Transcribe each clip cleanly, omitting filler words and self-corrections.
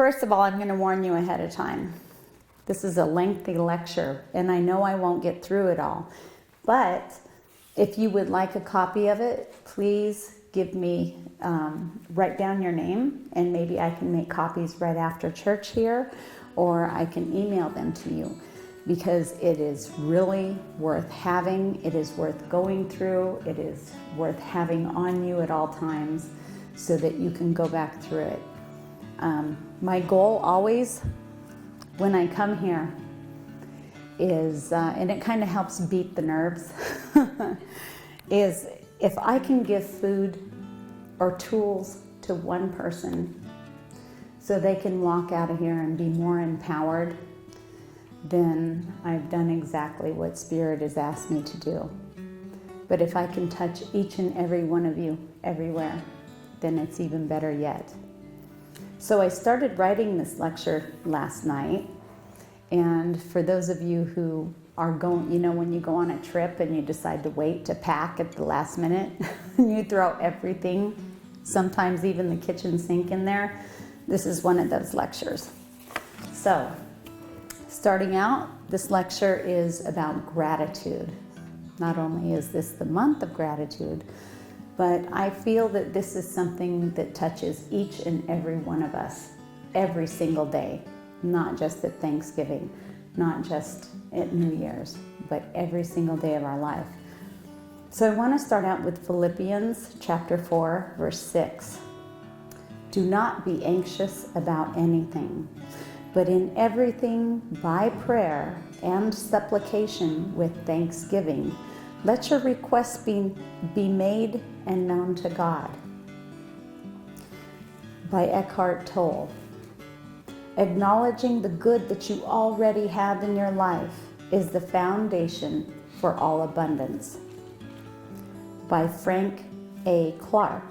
First of all, I'm going to warn you ahead of time. This is a lengthy lecture, and I know I won't get through it all. But if you would like a copy of it, please give me, write down your name, and maybe I can make copies right after church here, or I can email them to you, because it is really worth having. It is worth going through. It is worth having on you at all times so that you can go back through it. My goal always when I come here is, and it kind of helps beat the nerves, is if I can give food or tools to one person so they can walk out of here and be more empowered, then I've done exactly what Spirit has asked me to do. But if I can touch each and every one of you everywhere, then it's even better yet. So I started writing this lecture last night, and for those of you who are going, you know, when you go on a trip and you decide to wait to pack at the last minute, and you throw everything, sometimes even the kitchen sink in there, this is one of those lectures. So, starting out, this lecture is about gratitude. Not only is this the month of gratitude, but I feel that this is something that touches each and every one of us every single day, not just at Thanksgiving, not just at New Year's, but every single day of our life. So I want to start out with Philippians chapter 4, verse 6. Do not be anxious about anything, but in everything by prayer and supplication with thanksgiving, let your requests be made and known to God. By Eckhart Tolle. Acknowledging the good that you already have in your life is the foundation for all abundance. By Frank A. Clark.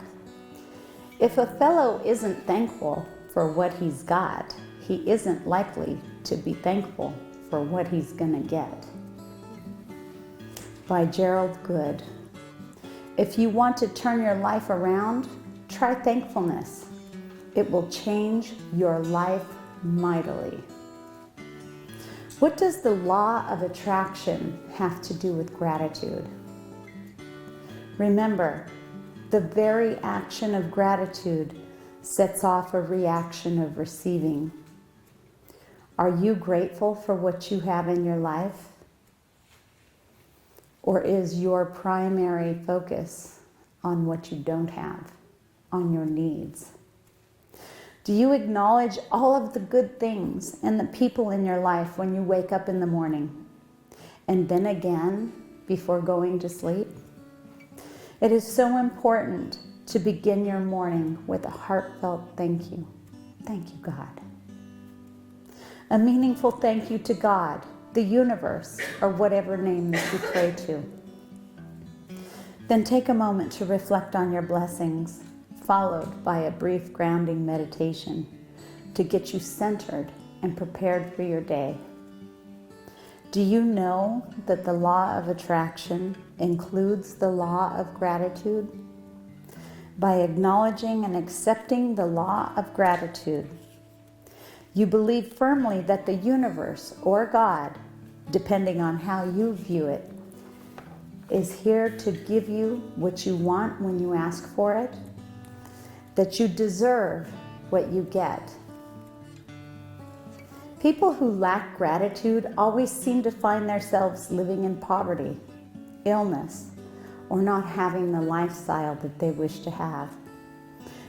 If a fellow isn't thankful for what he's got, he isn't likely to be thankful for what he's gonna get. By Gerald Good. If you want to turn your life around, try thankfulness. It will change your life mightily. What does the law of attraction have to do with gratitude? Remember, the very action of gratitude sets off a reaction of receiving. Are you grateful for what you have in your life? Or is your primary focus on what you don't have, on your needs? Do you acknowledge all of the good things and the people in your life when you wake up in the morning, and then again before going to sleep? It is so important to begin your morning with a heartfelt thank you. Thank you, God. A meaningful thank you to God, the universe, or whatever name that you pray to. Then take a moment to reflect on your blessings, followed by a brief grounding meditation to get you centered and prepared for your day. Do you know that the law of attraction includes the law of gratitude? By acknowledging and accepting the law of gratitude, you believe firmly that the universe or God, depending on how you view it, is here to give you what you want when you ask for it, that you deserve what you get. People who lack gratitude always seem to find themselves living in poverty, illness, or not having the lifestyle that they wish to have.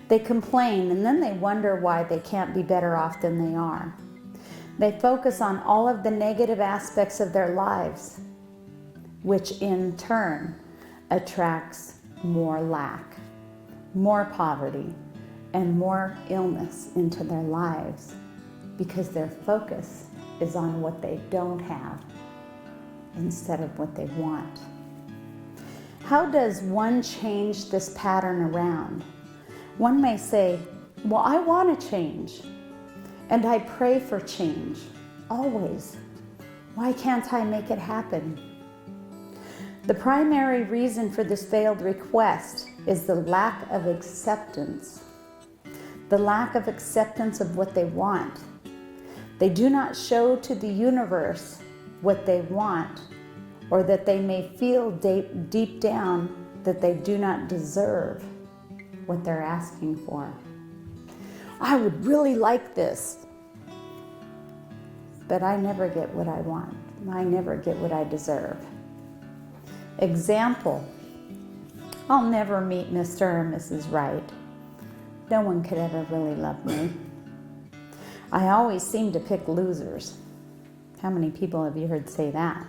They complain, and then they wonder why they can't be better off than they are. They focus on all of the negative aspects of their lives, which in turn attracts more lack, more poverty, and more illness into their lives, because their focus is on what they don't have instead of what they want. How does one change this pattern around? One may say, well, I want to change, and I pray for change, always. Why can't I make it happen? The primary reason for this failed request is the lack of acceptance. the lack of acceptance of what they want. They do not show to the universe what they want, or that they may feel deep down that they do not deserve what they're asking for. I would really like this, but I never get what I want. I never get what I deserve. Example, I'll never meet Mr. or Mrs. Right. No one could ever really love me. I always seem to pick losers. How many people have you heard say that?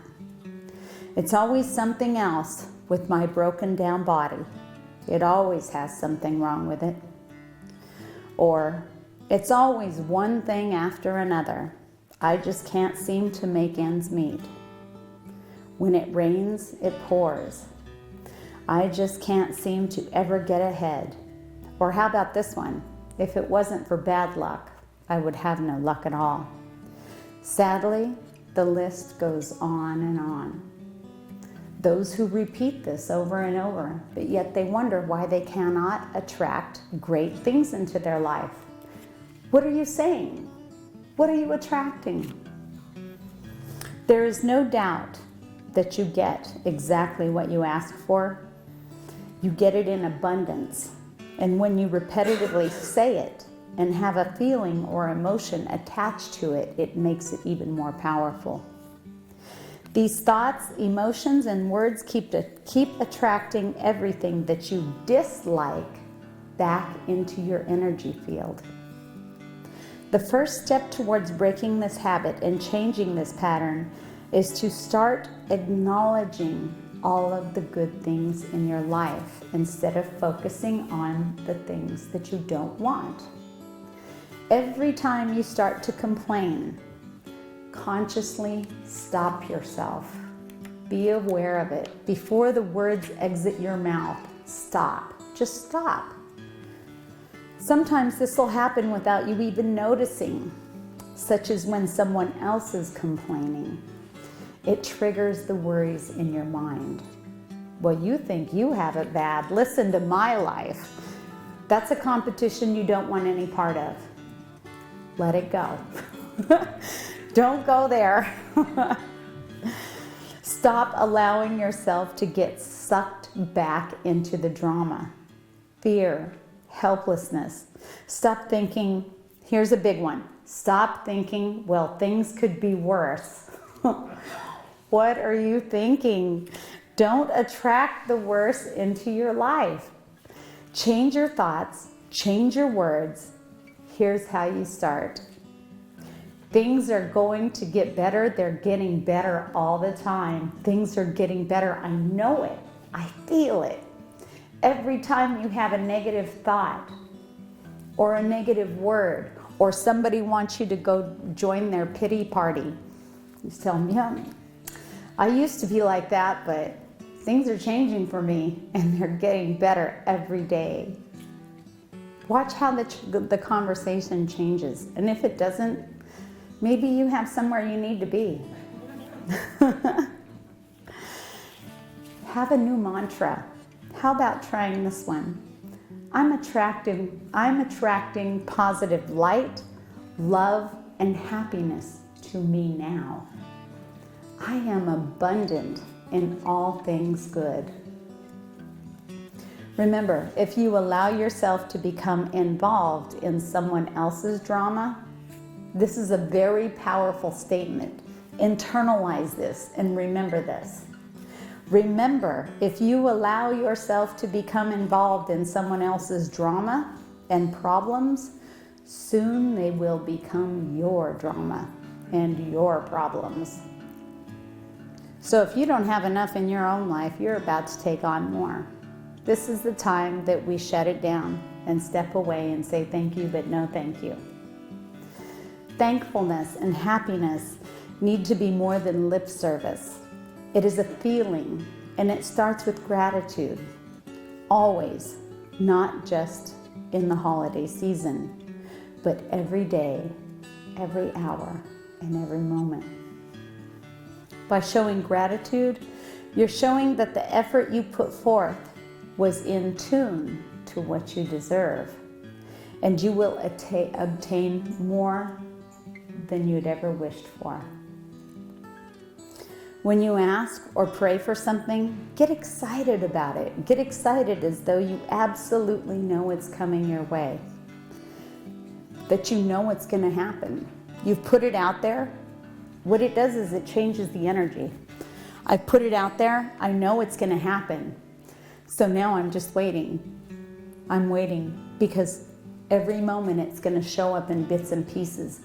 It's always something else with my broken down body. It always has something wrong with it. Or, it's always one thing after another. I just can't seem to make ends meet. When it rains, it pours. I just can't seem to ever get ahead. Or how about this one? If it wasn't for bad luck, I would have no luck at all. Sadly, the list goes on and on. Those who repeat this over and over, but yet they wonder why they cannot attract great things into their life. What are you saying? What are you attracting? There is no doubt that you get exactly what you ask for. You get it in abundance. And when you repetitively say it and have a feeling or emotion attached to it, it makes it even more powerful. These thoughts, emotions, and words keep attracting everything that you dislike back into your energy field. The first step towards breaking this habit and changing this pattern is to start acknowledging all of the good things in your life instead of focusing on the things that you don't want. Every time you start to complain, consciously stop yourself. Be aware of it. Before the words exit your mouth, stop. Just stop. Sometimes this will happen without you even noticing, such as when someone else is complaining. It triggers the worries in your mind. Well, you think you have it bad. Listen to my life. That's a competition you don't want any part of. Let it go. Don't go there. Stop allowing yourself to get sucked back into the drama. Fear, helplessness. Stop thinking, here's a big one. Stop thinking, well, things could be worse. What are you thinking? Don't attract the worst into your life. Change your thoughts, change your words. Here's how you start. Things are going to get better. They're getting better all the time. Things are getting better. I know it. I feel it. Every time you have a negative thought or a negative word, or somebody wants you to go join their pity party, you tell them, yeah, I used to be like that, but things are changing for me and they're getting better every day. Watch how the conversation changes. And if it doesn't, maybe you have somewhere you need to be. Have a new mantra. How about trying this one? I'm attracting positive light, love, and happiness to me now. I am abundant in all things good. Remember, if you allow yourself to become involved in someone else's drama, this is a very powerful statement. Internalize this and remember this. Remember, if you allow yourself to become involved in someone else's drama and problems, soon they will become your drama and your problems. So if you don't have enough in your own life, you're about to take on more. This is the time that we shut it down and step away and say thank you, but no thank you. Thankfulness and happiness need to be more than lip service. It is a feeling, and it starts with gratitude. Always, not just in the holiday season, but every day, every hour, and every moment. By showing gratitude, you're showing that the effort you put forth was in tune to what you deserve. and you will obtain more than you'd ever wished for. When you ask or pray for something, get excited about it. Get excited as though you absolutely know it's coming your way. That you know it's going to happen. You've put it out there. What it does is it changes the energy. I've put it out there. I know it's going to happen. So now I'm just waiting. I'm waiting because every moment it's going to show up in bits and pieces.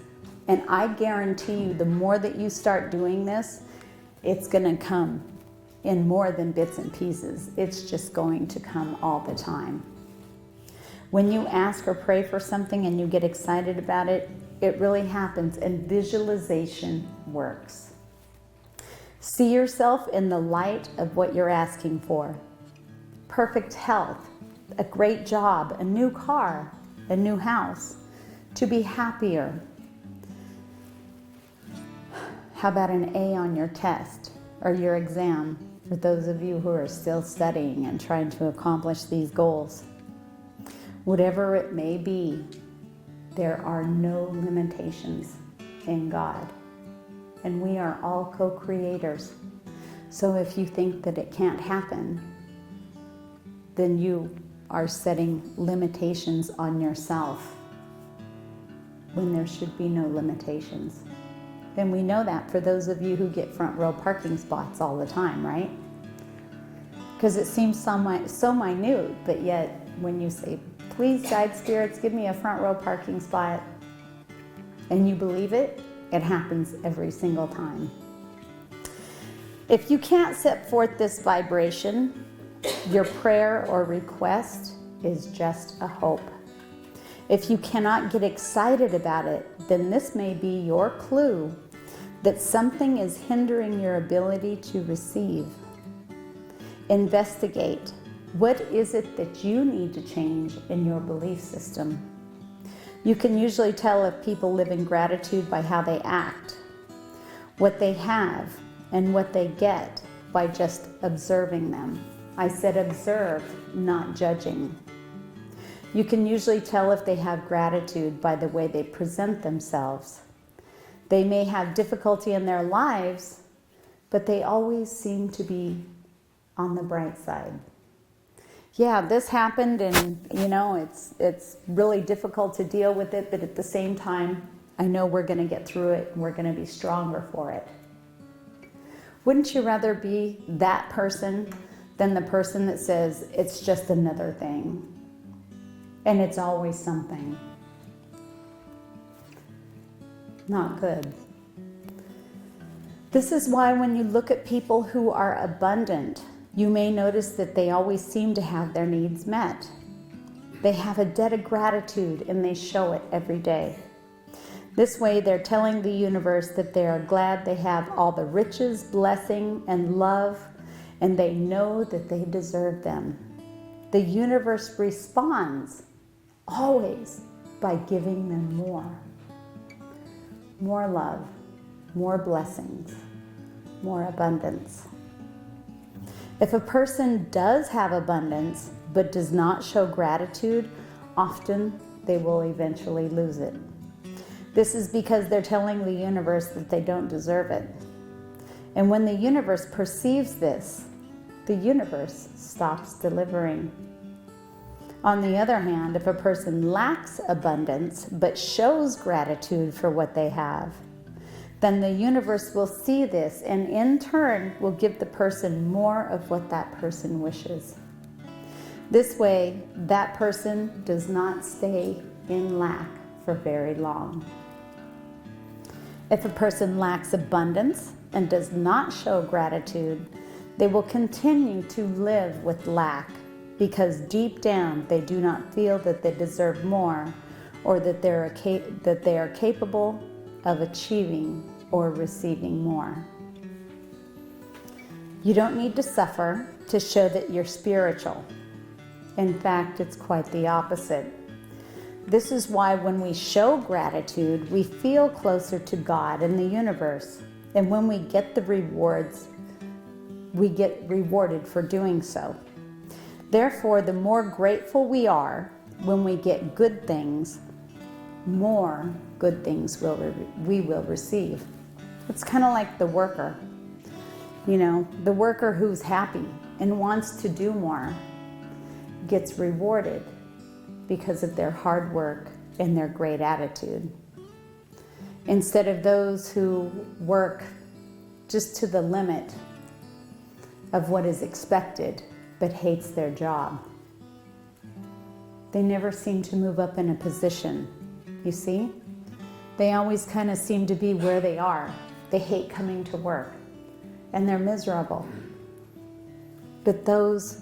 And I guarantee you, the more that you start doing this, it's going to come in more than bits and pieces. It's just going to come all the time. When you ask or pray for something and you get excited about it, it really happens, and visualization works. See yourself in the light of what you're asking for. Perfect health, a great job, a new car, a new house, to be happier. How about an A on your test or your exam, for those of you who are still studying and trying to accomplish these goals? Whatever it may be, there are no limitations in God. And we are all co-creators. So if you think that it can't happen, then you are setting limitations on yourself when there should be no limitations. And we know that for those of you who get front row parking spots all the time, right? Because it seems so minute, but yet when you say, please, guide spirits, give me a front row parking spot, and you believe it, it happens every single time. If you can't set forth this vibration, your prayer or request is just a hope. If you cannot get excited about it, then this may be your clue that something is hindering your ability to receive. Investigate. What is it that you need to change in your belief system? You can usually tell if people live in gratitude by how they act, what they have, and what they get by just observing them. I said observe, not judging. You can usually tell if they have gratitude by the way they present themselves. They may have difficulty in their lives, but they always seem to be on the bright side. Yeah, this happened, and it's really difficult to deal with it, but at the same time, I know we're going to get through it and we're going to be stronger for it. Wouldn't you rather be that person than the person that says it's just another thing and it's always something? Not good. This is why when you look at people who are abundant, you may notice that they always seem to have their needs met. They have a debt of gratitude and they show it every day. This way they're telling the universe that they are glad they have all the riches, blessing, and love, and they know that they deserve them. The universe responds always by giving them more. More love, more blessings, more abundance. If a person does have abundance but does not show gratitude, often they will eventually lose it. This is because they're telling the universe that they don't deserve it. And when the universe perceives this, the universe stops delivering. On the other hand, if a person lacks abundance but shows gratitude for what they have, then the universe will see this and in turn will give the person more of what that person wishes. This way, that person does not stay in lack for very long. If a person lacks abundance and does not show gratitude, they will continue to live with lack because deep down they do not feel that they deserve more or that they are capable of achieving or receiving more. You don't need to suffer to show that you're spiritual. In fact, it's quite the opposite. This is why when we show gratitude, we feel closer to God and the universe. And when we get the rewards, we get rewarded for doing so. Therefore, the more grateful we are when we get good things, more good things we will receive. It's kind of like the worker. You know, the worker who's happy and wants to do more gets rewarded because of their hard work and their great attitude. Instead of those who work just to the limit of what is expected but hates their job. They never seem to move up in a position, you see? They always kind of seem to be where they are. They hate coming to work and they're miserable. But those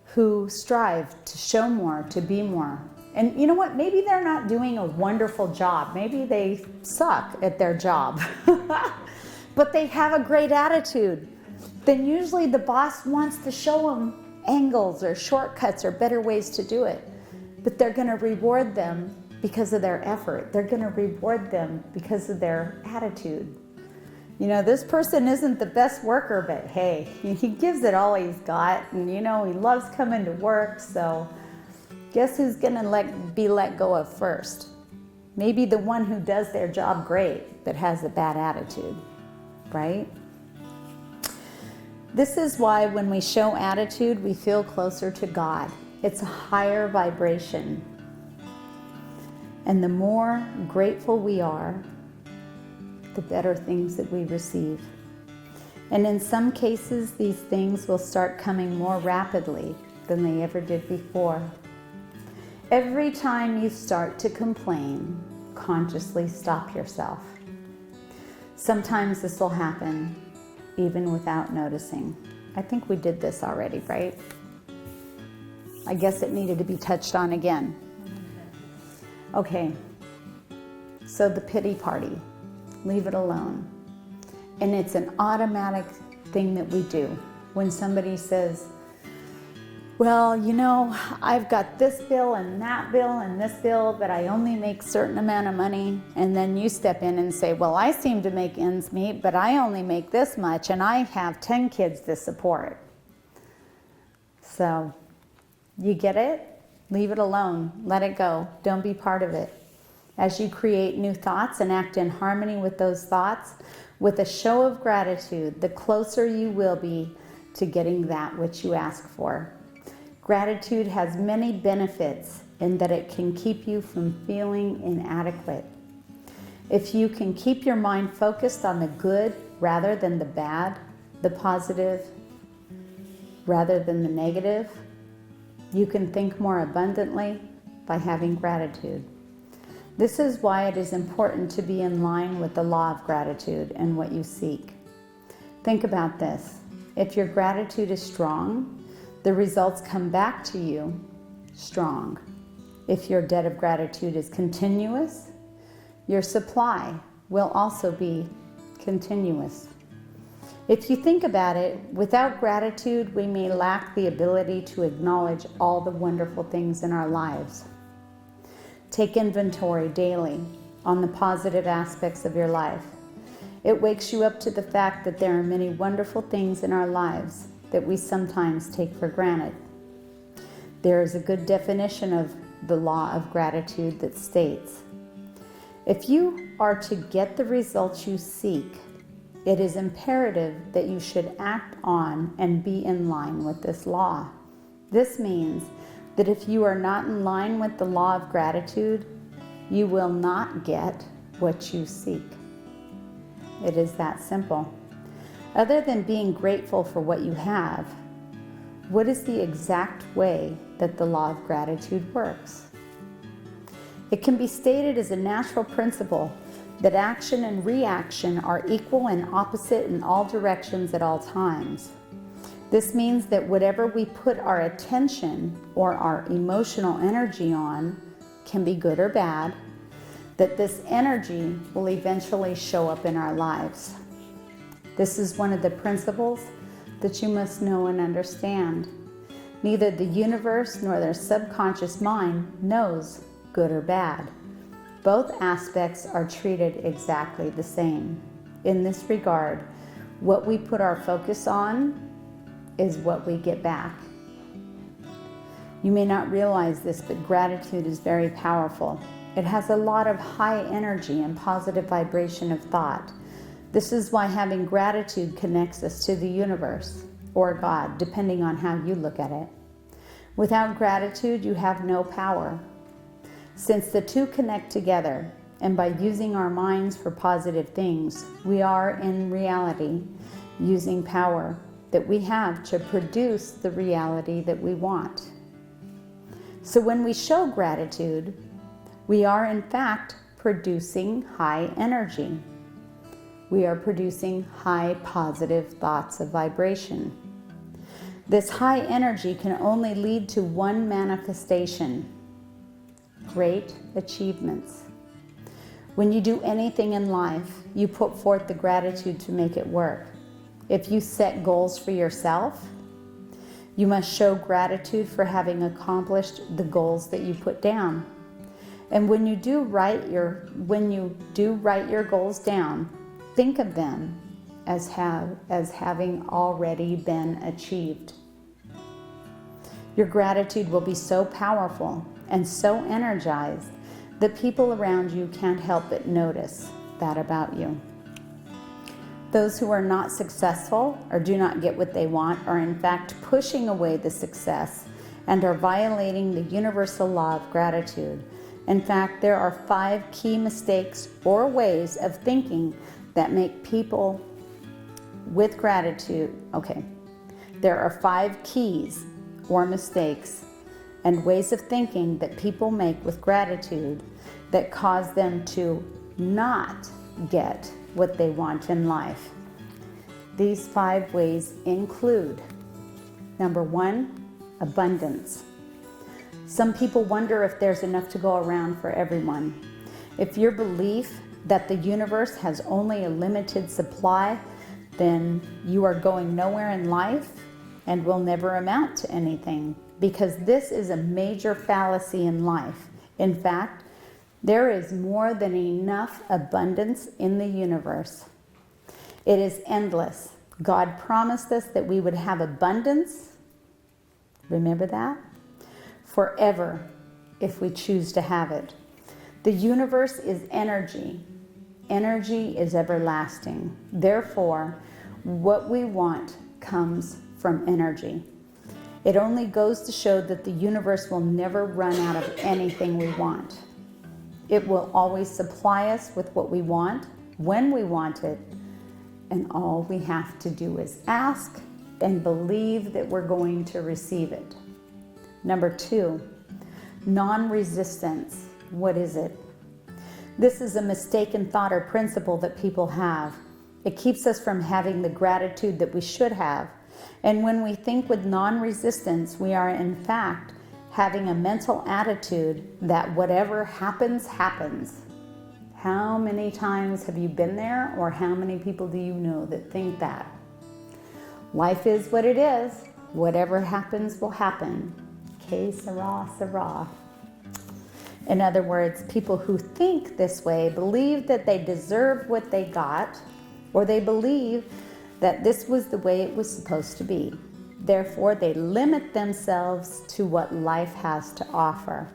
who strive to show more, to be more, and you know what? Maybe they're not doing a wonderful job. Maybe they suck at their job, but they have a great attitude. Then usually the boss wants to show them angles or shortcuts or better ways to do it. But they're going to reward them because of their effort. They're going to reward them because of their attitude. You know, this person isn't the best worker, but hey, he gives it all he's got. And you know, he loves coming to work, so guess who's going to be let go of first? Maybe the one who does their job great, but has a bad attitude, right? This is why when we show attitude, we feel closer to God. It's a higher vibration. And the more grateful we are, the better things that we receive. And in some cases, these things will start coming more rapidly than they ever did before. Every time you start to complain, consciously stop yourself. Sometimes this will happen even without noticing. I think we did this already, right? I guess it needed to be touched on again. Okay, so the pity party, leave it alone. And it's an automatic thing that we do. When somebody says, well, you know, I've got this bill and that bill and this bill, but I only make a certain amount of money. And then you step in and say, well, I seem to make ends meet, but I only make this much and I have 10 kids to support. So, you get it? Leave it alone. Let it go. Don't be part of it. As you create new thoughts and act in harmony with those thoughts, with a show of gratitude, the closer you will be to getting that which you ask for. Gratitude has many benefits in that it can keep you from feeling inadequate. If you can keep your mind focused on the good rather than the bad, the positive rather than the negative, you can think more abundantly by having gratitude. This is why it is important to be in line with the law of gratitude and what you seek. Think about this. If your gratitude is strong, the results come back to you strong. If your debt of gratitude is continuous, your supply will also be continuous. If you think about it, without gratitude, we may lack the ability to acknowledge all the wonderful things in our lives. Take inventory daily on the positive aspects of your life. It wakes you up to the fact that there are many wonderful things in our lives that we sometimes take for granted. There is a good definition of the law of gratitude that states, if you are to get the results you seek, it is imperative that you should act on and be in line with this law. This means that if you are not in line with the law of gratitude, you will not get what you seek. It is that simple. Other than being grateful for what you have, what is the exact way that the law of gratitude works? It can be stated as a natural principle that action and reaction are equal and opposite in all directions at all times. This means that whatever we put our attention or our emotional energy on can be good or bad, that this energy will eventually show up in our lives. This is one of the principles that you must know and understand. Neither the universe nor their subconscious mind knows good or bad. Both aspects are treated exactly the same. In this regard, what we put our focus on is what we get back. You may not realize this, but gratitude is very powerful. It has a lot of high energy and positive vibration of thought. This is why having gratitude connects us to the universe or God, depending on how you look at it. Without gratitude, you have no power. Since the two connect together, and by using our minds for positive things, we are in reality using power that we have to produce the reality that we want. So when we show gratitude, we are in fact producing high energy. We are producing high positive thoughts of vibration. This high energy can only lead to one manifestation: great achievements. When you do anything in life, you put forth the gratitude to make it work. If you set goals for yourself, you must show gratitude for having accomplished the goals that you put down. And when you do write your goals down, think of them as having already been achieved. Your gratitude will be so powerful and so energized that people around you can't help but notice that about you. Those who are not successful or do not get what they want are in fact pushing away the success and are violating the universal law of gratitude. In fact, there are 5 key mistakes or ways of thinking that make people with gratitude. There are 5 keys or mistakes and ways of thinking that people make with gratitude that cause them to not get what they want in life. These 5 ways include: number 1, abundance. Some people wonder if there's enough to go around for everyone. If your belief that the universe has only a limited supply, then you are going nowhere in life and will never amount to anything, because this is a major fallacy in life. In fact, there is more than enough abundance in the universe. It is endless. God promised us that we would have abundance, remember that, forever if we choose to have it. The universe is energy. Energy is everlasting. Therefore, what we want comes from energy. It only goes to show that the universe will never run out of anything we want. It will always supply us with what we want, when we want it, and all we have to do is ask and believe that we're going to receive it. Number 2, non-resistance. What is it? This is a mistaken thought or principle that people have. It keeps us from having the gratitude that we should have. And when we think with non-resistance, we are in fact having a mental attitude that whatever happens, happens. How many times have you been there, or how many people do you know that think that? Life is what it is. Whatever happens will happen. Que sera, sera. In other words, people who think this way believe that they deserve what they got, or they believe that this was the way it was supposed to be. Therefore, they limit themselves to what life has to offer.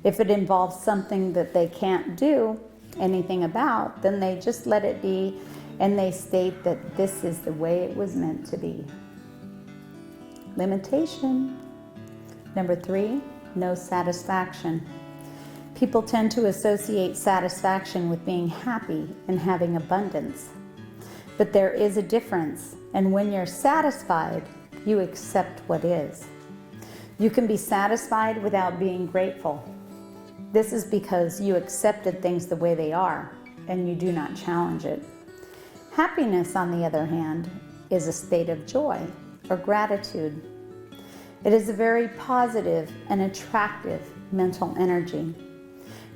If it involves something that they can't do anything about, then they just let it be, and they state that this is the way it was meant to be. Limitation. Number 3, no satisfaction. People tend to associate satisfaction with being happy and having abundance. But there is a difference, and when you're satisfied, you accept what is. You can be satisfied without being grateful. This is because you accepted things the way they are, and you do not challenge it. Happiness, on the other hand, is a state of joy or gratitude. It is a very positive and attractive mental energy.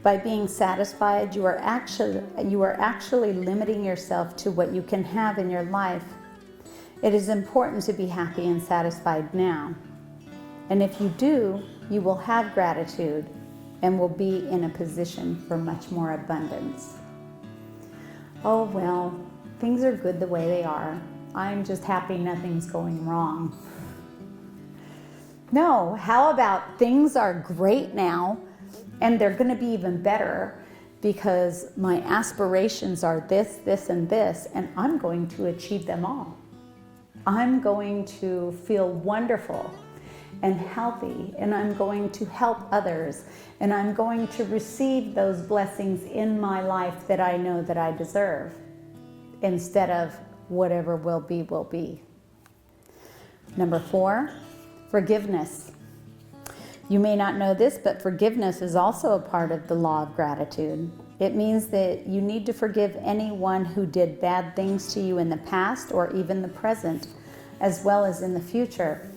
By being satisfied, you are actually limiting yourself to what you can have in your life. It is important to be happy and satisfied now. And if you do, you will have gratitude and will be in a position for much more abundance. Oh, well, things are good the way they are. I'm just happy nothing's going wrong. No, how about things are great now and they're going to be even better because my aspirations are this, this, and this, and I'm going to achieve them all. I'm going to feel wonderful and healthy, and I'm going to help others, and I'm going to receive those blessings in my life that I know that I deserve, instead of whatever will be, will be. Number 4, forgiveness. You may not know this, but forgiveness is also a part of the law of gratitude. It means that you need to forgive anyone who did bad things to you in the past or even the present, as well as in the future.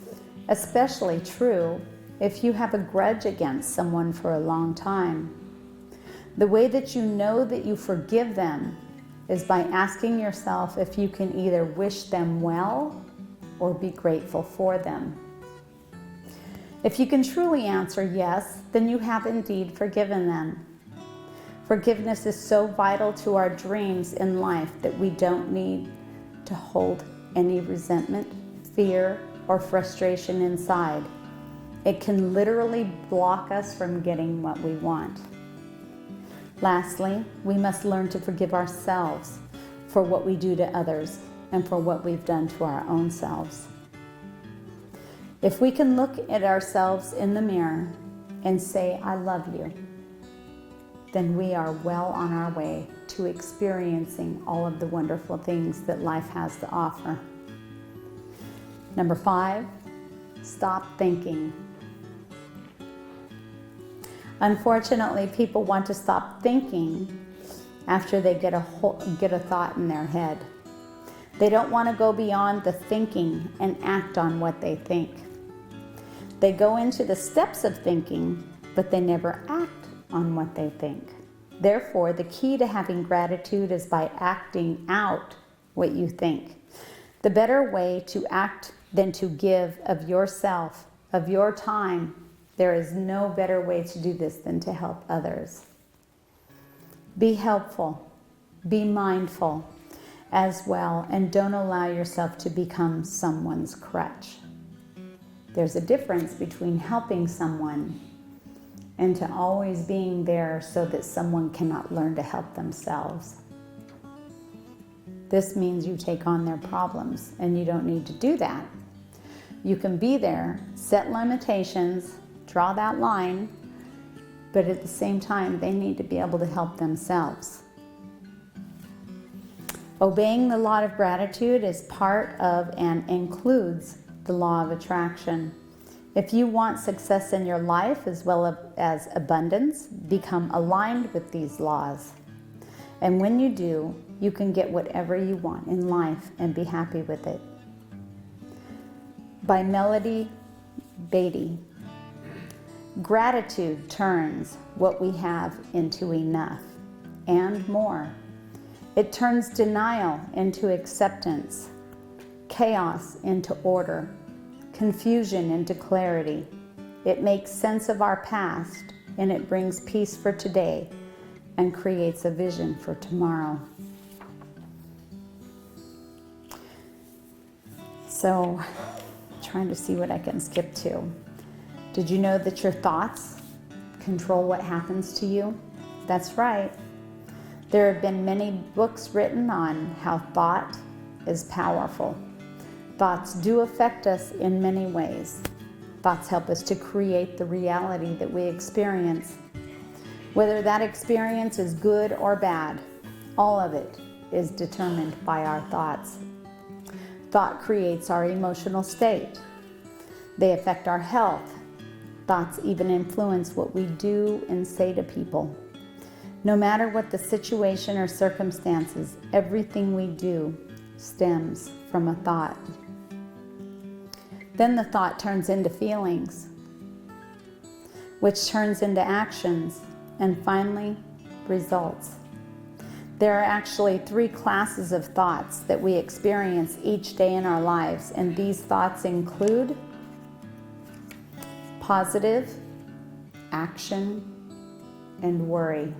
Especially true if you have a grudge against someone for a long time. The way that you know that you forgive them is by asking yourself if you can either wish them well or be grateful for them. If you can truly answer yes, then you have indeed forgiven them. Forgiveness is so vital to our dreams in life that we don't need to hold any resentment, fear, or frustration inside. It can literally block us from getting what we want. Lastly, we must learn to forgive ourselves for what we do to others and for what we've done to our own selves. If we can look at ourselves in the mirror and say, I love you, then we are well on our way to experiencing all of the wonderful things that life has to offer. Number 5, stop thinking. Unfortunately, people want to stop thinking after they get a thought in their head. They don't want to go beyond the thinking and act on what they think. They go into the steps of thinking, but they never act on what they think. Therefore, the key to having gratitude is by acting out what you think. The better way to act than to give of yourself, of your time. There is no better way to do this than to help others. Be helpful, be mindful as well, and don't allow yourself to become someone's crutch. There's a difference between helping someone and to always being there so that someone cannot learn to help themselves. This means you take on their problems, and you don't need to do that. You can be there, set limitations, draw that line, but at the same time, they need to be able to help themselves. Obeying the law of gratitude is part of and includes the law of attraction. If you want success in your life as well as abundance, become aligned with these laws. And when you do, you can get whatever you want in life and be happy with it. By Melody Beatty. Gratitude turns what we have into enough and more. It turns denial into acceptance, chaos into order, confusion into clarity. It makes sense of our past, and it brings peace for today and creates a vision for tomorrow. So, trying to see what I can skip to. Did you know that your thoughts control what happens to you? That's right. There have been many books written on how thought is powerful. Thoughts do affect us in many ways. Thoughts help us to create the reality that we experience. Whether that experience is good or bad, all of it is determined by our thoughts. Thought creates our emotional state. They affect our health. Thoughts even influence what we do and say to people. No matter what the situation or circumstances, everything we do stems from a thought. Then the thought turns into feelings, which turns into actions, and finally, results. There are actually 3 classes of thoughts that we experience each day in our lives, and these thoughts include positive, action, and worry.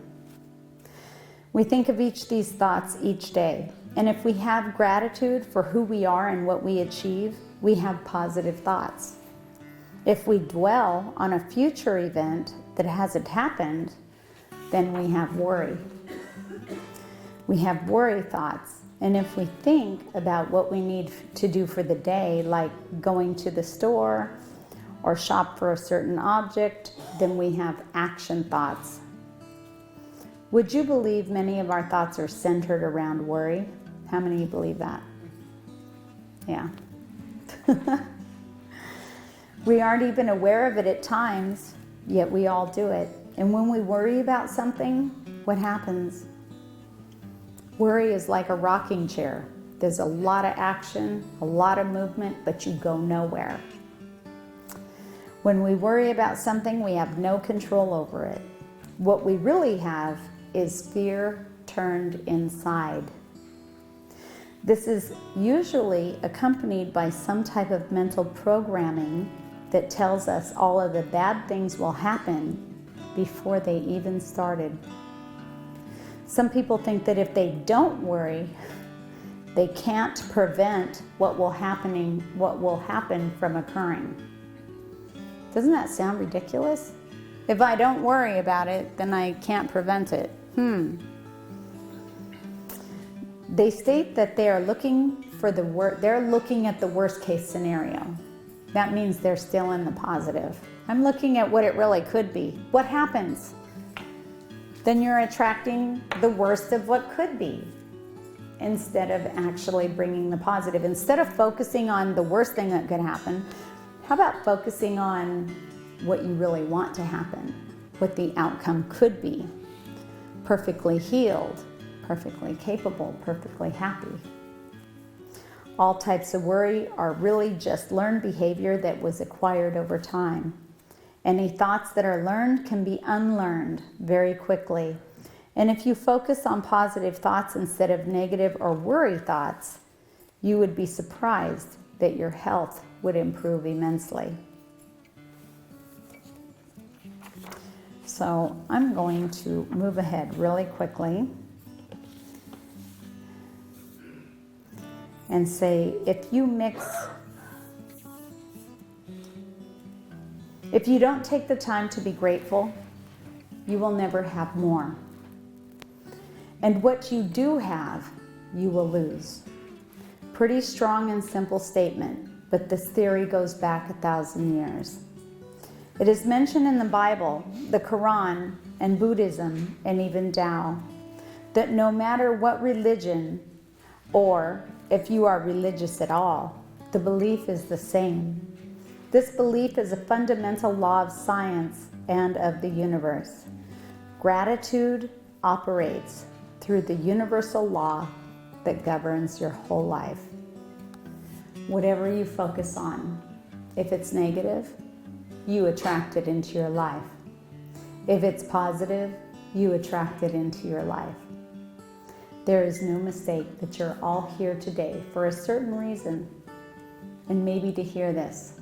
We think of each of these thoughts each day, and if we have gratitude for who we are and what we achieve, we have positive thoughts. If we dwell on a future event that hasn't happened, then we have worry. We have worry thoughts. And if we think about what we need to do for the day, like going to the store or shop for a certain object, then we have action thoughts. Would you believe many of our thoughts are centered around worry? How many of you believe that? Yeah. We aren't even aware of it at times, yet we all do it. And when we worry about something, what happens? Worry is like a rocking chair. There's a lot of action, a lot of movement, but you go nowhere. When we worry about something, we have no control over it. What we really have is fear turned inside. This is usually accompanied by some type of mental programming that tells us all of the bad things will happen before they even started. Some people think that if they don't worry, they can't prevent what will happen from occurring. Doesn't that sound ridiculous? If I don't worry about it, then I can't prevent it. They state that they are looking for they're looking at the worst case scenario. That means they're still in the positive. I'm looking at what it really could be. What happens? Then you're attracting the worst of what could be instead of actually bringing the positive. Instead of focusing on the worst thing that could happen, how about focusing on what you really want to happen, what the outcome could be? Perfectly healed, perfectly capable, perfectly happy. All types of worry are really just learned behavior that was acquired over time. Any thoughts that are learned can be unlearned very quickly. And if you focus on positive thoughts instead of negative or worry thoughts, you would be surprised that your health would improve immensely. So I'm going to move ahead really quickly and say, if you don't take the time to be grateful, you will never have more. And what you do have, you will lose. Pretty strong and simple statement, but this theory goes back 1,000 years. It is mentioned in the Bible, the Quran, and Buddhism, and even Tao, that no matter what religion, or if you are religious at all, the belief is the same. This belief is a fundamental law of science and of the universe. Gratitude operates through the universal law that governs your whole life. Whatever you focus on, if it's negative, you attract it into your life. If it's positive, you attract it into your life. There is no mistake that you're all here today for a certain reason, and maybe to hear this.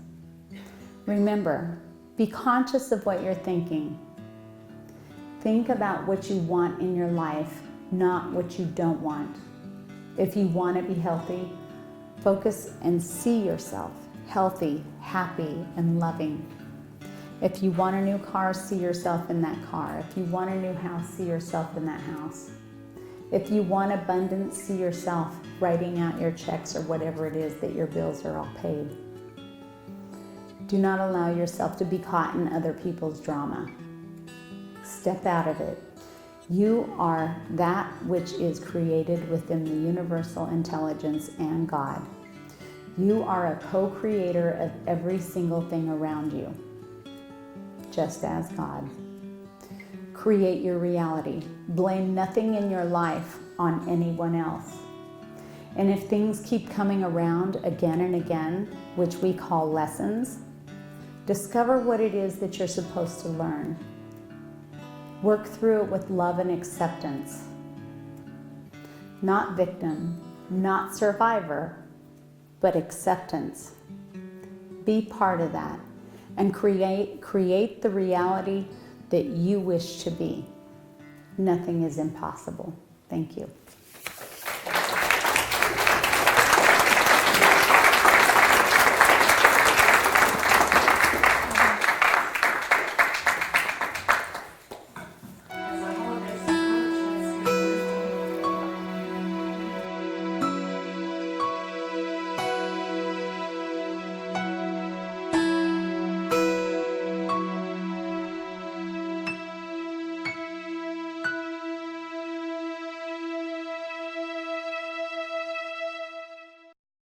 Remember, be conscious of what you're thinking. Think about what you want in your life, not what you don't want. If you want to be healthy, focus and see yourself healthy, happy, and loving. If you want a new car, see yourself in that car. If you want a new house, see yourself in that house. If you want abundance, see yourself writing out your checks or whatever it is that your bills are all paid. Do not allow yourself to be caught in other people's drama. Step out of it. You are that which is created within the universal intelligence and God. You are a co-creator of every single thing around you, just as God. Create your reality. Blame nothing in your life on anyone else. And if things keep coming around again and again, which we call lessons, discover what it is that you're supposed to learn. Work through it with love and acceptance. Not victim, not survivor, but acceptance. Be part of that and create the reality that you wish to be. Nothing is impossible. Thank you.